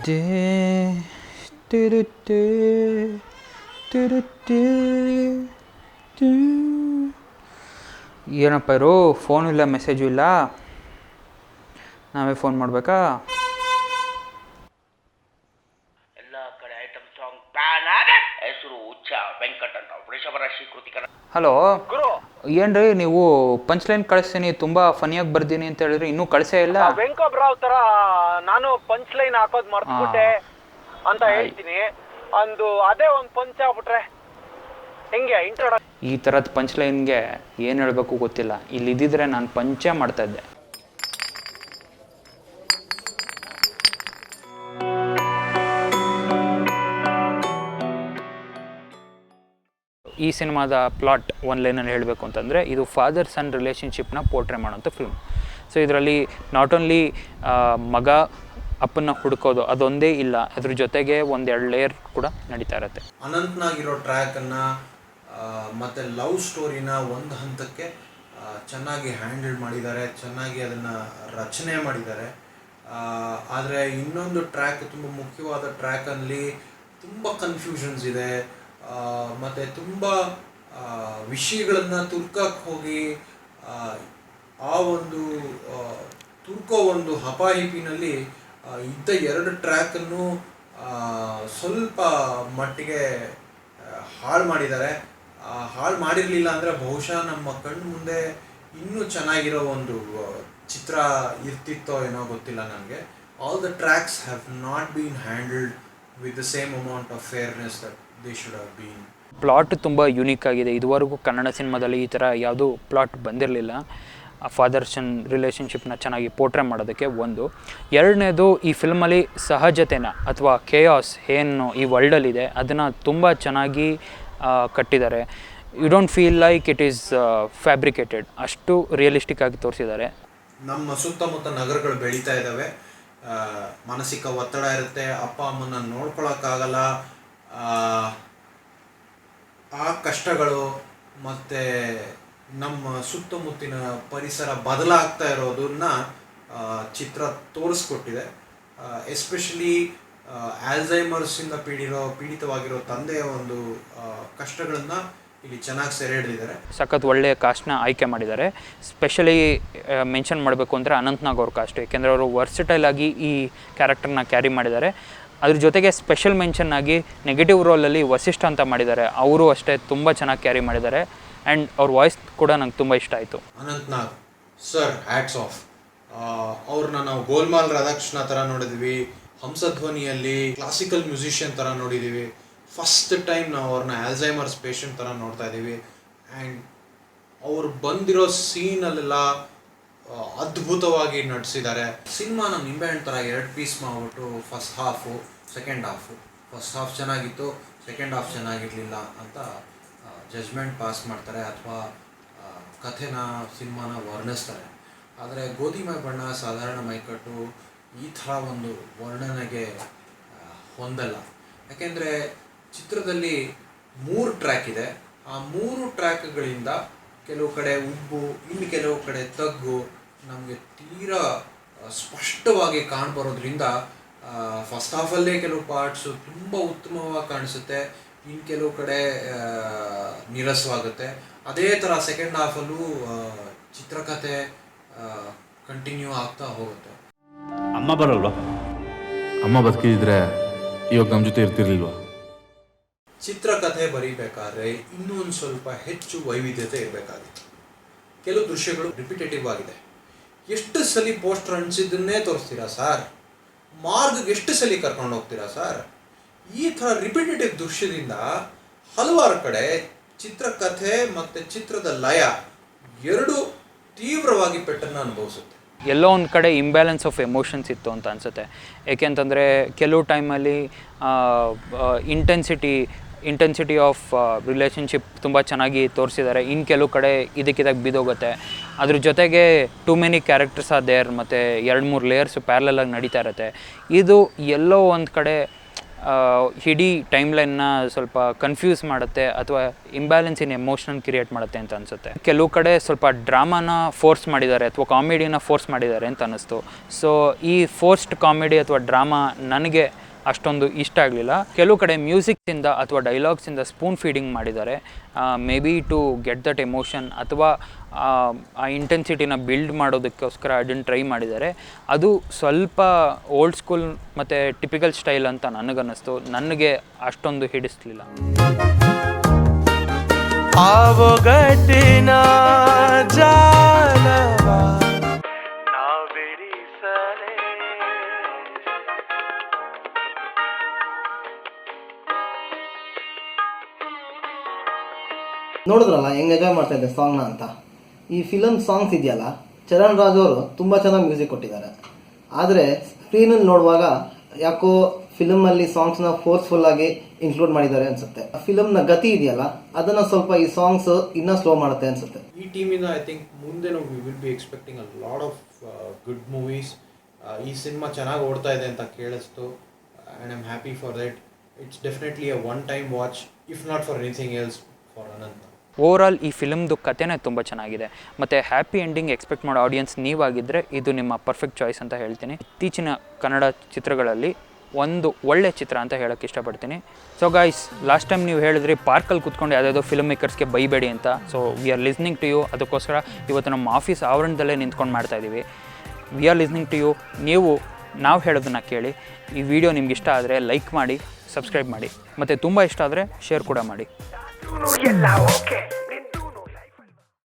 Tea ತಿರುತ್ತೇ ತಿರುತ್ತೇ ಏನಪ್ಪ ಇರು, phone ಇಲ್ಲ, ಮೆಸೇಜು ಇಲ್ಲ, ನಾವೇ ಫೋನ್ ಮಾಡಬೇಕಾ? ಎಲ್ಲ ಕಡೆ ಐಟಮ್ ಸಾಂಗ್ ಬ್ಯಾನ್ ಆಗ ಹೆಸರು ಉಚ್ಚ ವೆಂಕಟ ಅಂತ ವೃಷಭ ರಾಶಿ ಕೃತಿಕರ. ಹಲೋ ಗುರು, ಏನ್ರಿ ನೀವು ಪಂಚ್ಲೈನ್ ಕಳಿಸ್ತೀನಿ, ತುಂಬ ಫನಿಯಾಗಿ ಬರ್ದೀನಿ ಅಂತ ಹೇಳಿದ್ರೆ ಇನ್ನೂ ಕಳಿಸೇ ಇಲ್ಲ. ವೆಂಕಬ್ರಾವ್ ತರ ನಾನು ಪಂಚ್ ಲೈನ್ ಹಾಕೋದ್ ಮರ್ತ್ಬಿಟ್ಟೆ ಅಂತ ಹೇಳ್ತೀನಿ. ಅದೇ ಒಂದು ಪಂಚ್ ಆಗ್ಬಿಟ್ರೆ ಹೆಂಗೆ ಇಂಟ್ರೊಡಕ್ಷನ್? ಈ ಥರದ ಪಂಚ್ಲೈನ್ಗೆ ಏನು ಹೇಳಬೇಕು ಗೊತ್ತಿಲ್ಲ. ಇಲ್ಲಿದ್ದಿದ್ರೆ ನಾನು ಪಂಚೇ ಮಾಡ್ತಾಯಿದ್ದೆ. ಈ ಸಿನಿಮಾದ ಪ್ಲಾಟ್ ಒಂದು ಲೈನಲ್ಲಿ ಹೇಳಬೇಕು ಅಂತಂದರೆ, ಇದು ಫಾದರ್ ಸನ್ ರಿಲೇಷನ್ಶಿಪ್ನ ಪೋರ್ಟ್ರೇ ಮಾಡೋಂಥ ಫಿಲ್ಮ್. ಸೊ ಇದರಲ್ಲಿ ನಾಟ್ ಓನ್ಲಿ ಮಗ ಅಪ್ಪನ್ನ ಹುಡುಕೋದು ಅದೊಂದೇ ಇಲ್ಲ, ಅದ್ರ ಜೊತೆಗೆ ಒಂದೆರಡು ಲೇಯರ್ ಕೂಡ ನಡೀತಾ ಇರುತ್ತೆ. ಅನಂತ್ನಾಗಿರೋ ಟ್ರ್ಯಾಕನ್ನು ಮತ್ತು ಲವ್ ಸ್ಟೋರಿನ ಒಂದು ಹಂತಕ್ಕೆ ಚೆನ್ನಾಗಿ ಹ್ಯಾಂಡಲ್ ಮಾಡಿದ್ದಾರೆ, ಚೆನ್ನಾಗಿ ಅದನ್ನು ರಚನೆ ಮಾಡಿದ್ದಾರೆ. ಆದರೆ ಇನ್ನೊಂದು ಟ್ರ್ಯಾಕ್, ತುಂಬ ಮುಖ್ಯವಾದ ಟ್ರ್ಯಾಕಲ್ಲಿ ತುಂಬ ಕನ್ಫ್ಯೂಷನ್ಸ್ ಇದೆ, ಮತ್ತು ತುಂಬ ವಿಷಯಗಳನ್ನು ತುರ್ಕಕ್ಕೆ ಹೋಗಿ ಆ ಒಂದು ತುರ್ಕೋ ಒಂದು ಹಪಾಹಿಪಿನಲ್ಲಿ ಇದ್ದ ಎರಡು ಟ್ರ್ಯಾಕನ್ನು ಸ್ವಲ್ಪ ಮಟ್ಟಿಗೆ ಹಾಳು ಮಾಡಿದ್ದಾರೆ. ಹಾಳು ಮಾಡಿರಲಿಲ್ಲ ಅಂದರೆ ಬಹುಶಃ ನಮ್ಮ ಕಣ್ಣು ಮುಂದೆ ಇನ್ನೂ ಚೆನ್ನಾಗಿರೋ ಒಂದು ಚಿತ್ರ ಇರ್ತಿತ್ತೋ ಏನೋ ಗೊತ್ತಿಲ್ಲ ನನಗೆ. All the tracks have not been handled with the same amount of fairness that they should have been. Plot ತುಂಬ ಯುನೀಕ್ ಆಗಿದೆ. ಇದುವರೆಗೂ ಕನ್ನಡ ಸಿನಿಮಾದಲ್ಲಿ ಈ ಥರ ಯಾವುದೂ ಪ್ಲಾಟ್ ಬಂದಿರಲಿಲ್ಲ. ಫಾದರ್ ಸನ್ ರಿಲೇಷನ್ಶಿಪ್ನ ಚೆನ್ನಾಗಿ ಪೋರ್ಟ್ರೇ ಮಾಡೋದಕ್ಕೆ ಒಂದು. ಎರಡನೇದು, ಈ ಫಿಲ್ಮಲ್ಲಿ ಸಹಜತೆನ ಅಥವಾ ಕೇಯಾಸ್ ಏನು ಈ ವರ್ಲ್ಡಲ್ಲಿದೆ ಅದನ್ನು ತುಂಬ ಚೆನ್ನಾಗಿ ಕಟ್ಟಿದ್ದಾರೆ. You don't feel like it is fabricated, ಅಷ್ಟು ರಿಯಲಿಸ್ಟಿಕ್ ಆಗಿ ತೋರಿಸಿದ್ದಾರೆ. ನಮ್ಮ ಸುತ್ತಮುತ್ತ ನಗರಗಳು ಬೆಳೀತಾ ಇದ್ದಾವೆ, ಮಾನಸಿಕ ಒತ್ತಡ ಇರುತ್ತೆ, ಅಪ್ಪ ಅಮ್ಮನ ನೋಡ್ಕೊಳಕ್ಕಾಗಲ್ಲ, ಆ ಕಷ್ಟಗಳು ಮತ್ತು ನಮ್ಮ ಸುತ್ತಮುತ್ತಿನ ಪರಿಸರ ಬದಲಾಗ್ತಾ ಇರೋದನ್ನ ಚಿತ್ರ ತೋರಿಸ್ಕೊಟ್ಟಿದೆ. ಎಸ್ಪೆಷಲಿ ಆಲ್ಝೈಮರ್ಸಿಂದ ಪೀಡಿತವಾಗಿರೋ ತಂದೆಯ ಒಂದು ಕಷ್ಟಗಳನ್ನು ಇಲ್ಲಿ ಚೆನ್ನಾಗಿ ಸೆರೆ ಹಿಡಿದಿದ್ದಾರೆ. ಸಖತ್ ಒಳ್ಳೆಯ ಕಾಸ್ಟ್ನ ಆಯ್ಕೆ ಮಾಡಿದ್ದಾರೆ. ಸ್ಪೆಷಲಿ ಮೆನ್ಷನ್ ಮಾಡಬೇಕು ಅಂದರೆ ಅನಂತ್ನಾಗ್ ಅವ್ರ ಕಾಸ್ಟ್, ಏಕೆಂದರೆ ಅವರು ವರ್ಸಟೈಲ್ ಆಗಿ ಈ ಕ್ಯಾರೆಕ್ಟರ್ನ ಕ್ಯಾರಿ ಮಾಡಿದ್ದಾರೆ. ಅದ್ರ ಜೊತೆಗೆ ಸ್ಪೆಷಲ್ ಮೆನ್ಷನ್ ಆಗಿ ನೆಗೆಟಿವ್ ರೋಲಲ್ಲಿ ವಸಿಷ್ಠ ಅಂತ ಮಾಡಿದ್ದಾರೆ, ಅವರು ಅಷ್ಟೇ ತುಂಬ ಚೆನ್ನಾಗಿ ಕ್ಯಾರಿ ಮಾಡಿದ್ದಾರೆ. ಆ್ಯಂಡ್ ಅವ್ರ ವಾಯ್ಸ್ ಕೂಡ ನಂಗೆ ತುಂಬ ಇಷ್ಟ ಆಯಿತು. Anantnag sir, hats off. ಅವ್ರನ್ನ ನಾವು ಗೋಲ್ಮಾಲ್ ರಾಧಾಕೃಷ್ಣ ಥರ ನೋಡಿದ್ವಿ, ಹಂಸಧ್ವನಿಯಲ್ಲಿ ಕ್ಲಾಸಿಕಲ್ ಮ್ಯೂಸಿಷಿಯನ್ ಥರ ನೋಡಿದ್ದೀವಿ. ಫಸ್ಟ್ ಟೈಮ್ ನಾವು ಅವ್ರನ್ನ ಆಲ್ಝೈಮರ್ಸ್ ಪೇಷಂಟ್ ಥರ ನೋಡ್ತಾ ಇದ್ದೀವಿ. ಆ್ಯಂಡ್ ಅವ್ರು ಬಂದಿರೋ ಸೀನಲ್ಲೆಲ್ಲ ಅದ್ಭುತವಾಗಿ ನಟಿಸಿದ್ದಾರೆ. ಸಿನಿಮಾನ ನಿಂಬೆಹಣ್ಣು ಥರ ಎರಡು ಪೀಸ್ ಮಾಡಿಬಿಟ್ಟು first half, second half, first half ಚೆನ್ನಾಗಿತ್ತು, ಸೆಕೆಂಡ್ ಹಾಫ್ ಚೆನ್ನಾಗಿರಲಿಲ್ಲ ಅಂತ ಜಜ್ಮೆಂಟ್ ಪಾಸ್ ಮಾಡ್ತಾರೆ, ಅಥವಾ ಕಥೆನ ಸಿನಿಮಾನ ವರ್ಣಿಸ್ತಾರೆ. ಆದರೆ ಗೋಧಿಮಯ ಬಣ್ಣ, ಸಾಧಾರಣ ಮೈಕಟ್ಟು ಈ ಥರ ಒಂದು ವರ್ಣನೆಗೆ ಹೊಂದಲ್ಲ. ಯಾಕೆಂದರೆ ಚಿತ್ರದಲ್ಲಿ 3 ಟ್ರ್ಯಾಕ್ ಇದೆ. ಆ 3 ಟ್ರ್ಯಾಕ್ಗಳಿಂದ ಕೆಲವು ಕಡೆ ಉಬ್ಬು, ಇನ್ನು ಕೆಲವು ಕಡೆ ತಗ್ಗು ನಮಗೆ ತೀರಾ ಸ್ಪಷ್ಟವಾಗಿ ಕಾಣ್ಬರೋದ್ರಿಂದ ಫಸ್ಟ್ ಹಾಫಲ್ಲೇ ಕೆಲವು ಪಾರ್ಟ್ಸು ತುಂಬ ಉತ್ತಮವಾಗಿ ಕಾಣಿಸುತ್ತೆ, ಇನ್ನು ಕೆಲವು ಕಡೆ ನೀರಸವಾಗುತ್ತೆ. ಅದೇ ಥರ ಸೆಕೆಂಡ್ ಹಾಫಲ್ಲೂ ಚಿತ್ರಕಥೆ ಕಂಟಿನ್ಯೂ ಆಗ್ತಾ ಹೋಗುತ್ತೆ. ಅಮ್ಮ ಬರಲ್ವಾ? ಅಮ್ಮ ಬದುಕಿದ್ರೆ ಇವಾಗ ನಮ್ಮ ಜೊತೆ ಇರ್ತಿರ್ಲಿಲ್ವಾ? ಚಿತ್ರಕಥೆ ಬರೀಬೇಕಾದ್ರೆ ಇನ್ನೂ ಒಂದು ಸ್ವಲ್ಪ ಹೆಚ್ಚು ವೈವಿಧ್ಯತೆ ಇರಬೇಕಾಗಿತ್ತು. ಕೆಲವು ದೃಶ್ಯಗಳು ರಿಪಿಟೇಟಿವ್ ಆಗಿದೆ. ಎಷ್ಟು ಸಲ ಪೋಸ್ಟರ್ ಅಂಟಿಸಿದ್ದನ್ನೇ ತೋರಿಸ್ತೀರಾ ಸರ್? ಮಾರ್ಗ್ಗೆ ಎಷ್ಟು ಸಲ ಕರ್ಕೊಂಡು ಹೋಗ್ತೀರಾ ಸರ್? ಈ ಥರ ರಿಪಿಟೇಟಿವ್ ದೃಶ್ಯದಿಂದ ಹಲವಾರು ಕಡೆ ಚಿತ್ರಕಥೆ ಮತ್ತು ಚಿತ್ರದ ಲಯ ಎರಡೂ ತೀವ್ರವಾಗಿ ಪೆಟ್ಟನ್ನು ಅನುಭವಿಸುತ್ತೆ. ಎಲ್ಲೋ ಒಂದು ಕಡೆ ಇಂಬ್ಯಾಲೆನ್ಸ್ ಆಫ್ ಎಮೋಷನ್ಸ್ ಇತ್ತು ಅಂತ ಅನಿಸುತ್ತೆ. ಏಕೆಂತಂದರೆ ಕೆಲವು ಟೈಮಲ್ಲಿ ಇಂಟೆನ್ಸಿಟಿ ಆಫ್ ರಿಲೇಷನ್ಶಿಪ್ ತುಂಬ ಚೆನ್ನಾಗಿ ತೋರಿಸಿದ್ದಾರೆ, ಇನ್ನು ಕೆಲವು ಕಡೆ ಇದಕ್ಕಿದಾಗ ಬಿದ್ದೋಗುತ್ತೆ. ಅದ್ರ ಜೊತೆಗೆ too many characters are there, ಮತ್ತು 2-3 ಲೇಯರ್ಸ್ ಪ್ಯಾರಲಲ್ ಆಗಿ ನಡೀತಾ ಇರುತ್ತೆ. ಇದು ಎಲ್ಲೋ ಒಂದು ಕಡೆ ಇಡೀ ಟೈಮ್ಲೈನ್ನ ಸ್ವಲ್ಪ ಕನ್ಫ್ಯೂಸ್ ಮಾಡುತ್ತೆ ಅಥವಾ ಇಂಬ್ಯಾಲೆನ್ಸ್ ಇನ್ ಎಮೋಷನ್ ಕ್ರಿಯೇಟ್ ಮಾಡುತ್ತೆ ಅಂತ ಅನಿಸುತ್ತೆ. ಕೆಲವು ಕಡೆ ಸ್ವಲ್ಪ ಡ್ರಾಮಾನ ಫೋರ್ಸ್ ಮಾಡಿದ್ದಾರೆ ಅಥವಾ ಕಾಮಿಡಿನ ಫೋರ್ಸ್ ಮಾಡಿದ್ದಾರೆ ಅಂತ ಅನ್ನಿಸ್ತು. ಸೊ ಈ ಫೋರ್ಸ್ಡ್ ಕಾಮಿಡಿ ಅಥವಾ ಡ್ರಾಮಾ ನನಗೆ ಅಷ್ಟೊಂದು ಇಷ್ಟ ಆಗಲಿಲ್ಲ. ಕೆಲವು ಕಡೆ ಮ್ಯೂಸಿಕ್ಸಿಂದ ಅಥವಾ ಡೈಲಾಗ್ಸಿಂದ ಸ್ಪೂನ್ ಫೀಡಿಂಗ್ ಮಾಡಿದ್ದಾರೆ, maybe to get that emotion ಅಥವಾ ಆ ಇಂಟೆನ್ಸಿಟಿನ ಬಿಲ್ಡ್ ಮಾಡೋದಕ್ಕೋಸ್ಕರ ಅದನ್ನು ಟ್ರೈ ಮಾಡಿದ್ದಾರೆ. ಅದು ಸ್ವಲ್ಪ ಓಲ್ಡ್ ಸ್ಕೂಲ್ ಮತ್ತು ಟಿಪಿಕಲ್ ಸ್ಟೈಲ್ ಅಂತ ನನಗನ್ನಿಸ್ತು. ನನಗೆ ಅಷ್ಟೊಂದು ಹಿಡಿಸ್ಲಿಲ್ಲ. ನೋಡಿದ್ರಲ್ಲ ಹೆಂಗೆ ಎಂಜಾಯ್ ಮಾಡ್ತಾ ಇದ್ದೆ ಸಾಂಗ್ನ ಅಂತ. ಈ ಫಿಲಮ್ ಸಾಂಗ್ಸ್ ಇದೆಯಲ್ಲ, ಚರಣ್ ರಾಜ್ ಅವರು ತುಂಬ ಚೆನ್ನಾಗಿ ಮ್ಯೂಸಿಕ್ ಕೊಟ್ಟಿದ್ದಾರೆ. ಆದರೆ ಸ್ಕ್ರೀನಲ್ಲಿ ನೋಡುವಾಗ ಯಾಕೋ ಫಿಲಮಲ್ಲಿ ಸಾಂಗ್ಸ್ನ ಫೋರ್ಸ್ಫುಲ್ಲಾಗಿ ಇನ್ಕ್ಲೂಡ್ ಮಾಡಿದ್ದಾರೆ ಅನಿಸುತ್ತೆ. ಫಿಲಮ್ನ ಗತಿ ಇದೆಯಲ್ಲ ಅದನ್ನು ಸ್ವಲ್ಪ ಈ ಸಾಂಗ್ಸ್ ಇನ್ನೂ ಸ್ಲೋ ಮಾಡುತ್ತೆ ಅನಿಸುತ್ತೆ. ಈ ಟೀಮಿಂದ ಐ ಥಿಂಕ್ ಮುಂದೆ we will be expecting a lot of good movies. ಈ ಸಿನಿಮಾ ಚೆನ್ನಾಗಿ ಓಡ್ತಾ ಇದೆ ಅಂತ ಕೇಳಿಸ್ತು and I am happy for that. It's definitely a one time watch, if not for anything else for Anantha. Overall ಈ ಫಿಲಮ್ದು ಕಥೆನೇ ತುಂಬ ಚೆನ್ನಾಗಿದೆ ಮತ್ತು ಹ್ಯಾಪಿ ಎಂಡಿಂಗ್ ಎಕ್ಸ್ಪೆಕ್ಟ್ ಮಾಡೋ ಆಡಿಯನ್ಸ್ ನೀವಾಗಿದ್ದರೆ ಇದು ನಿಮ್ಮ ಪರ್ಫೆಕ್ಟ್ ಚಾಯ್ಸ್ ಅಂತ ಹೇಳ್ತೀನಿ. ಇತ್ತೀಚಿನ ಕನ್ನಡ ಚಿತ್ರಗಳಲ್ಲಿ ಒಂದು ಒಳ್ಳೆ ಚಿತ್ರ ಅಂತ ಹೇಳೋಕ್ಕೆ ಇಷ್ಟಪಡ್ತೀನಿ. ಸೊ ಗೈಸ್, ಲಾಸ್ಟ್ ಟೈಮ್ ನೀವು ಹೇಳಿದ್ರಿ ಪಾರ್ಕಲ್ಲಿ ಕೂತ್ಕೊಂಡು ಯಾವುದಾದ್ರು ಫಿಲ್ಮ್ ಮೇಕರ್ಸ್ಗೆ ಬೈಬೇಡಿ ಅಂತ. So we are listening to you. ಅದಕ್ಕೋಸ್ಕರ ಇವತ್ತು ನಮ್ಮ ಆಫೀಸ್ ಆವರಣದಲ್ಲೇ ನಿಂತ್ಕೊಂಡು ಮಾಡ್ತಾಯಿದ್ದೀವಿ. We are listening to you. ನೀವು ನಾವು ಹೇಳೋದನ್ನು ಕೇಳಿ. ಈ ವಿಡಿಯೋ ನಿಮ್ಗೆ ಇಷ್ಟ ಆದರೆ ಲೈಕ್ ಮಾಡಿ, ಸಬ್ಸ್ಕ್ರೈಬ್ ಮಾಡಿ, ಮತ್ತು ತುಂಬ ಇಷ್ಟ ಆದರೆ ಶೇರ್ ಕೂಡ ಮಾಡಿ. ಎಲ್ಲ ಓಕೆ.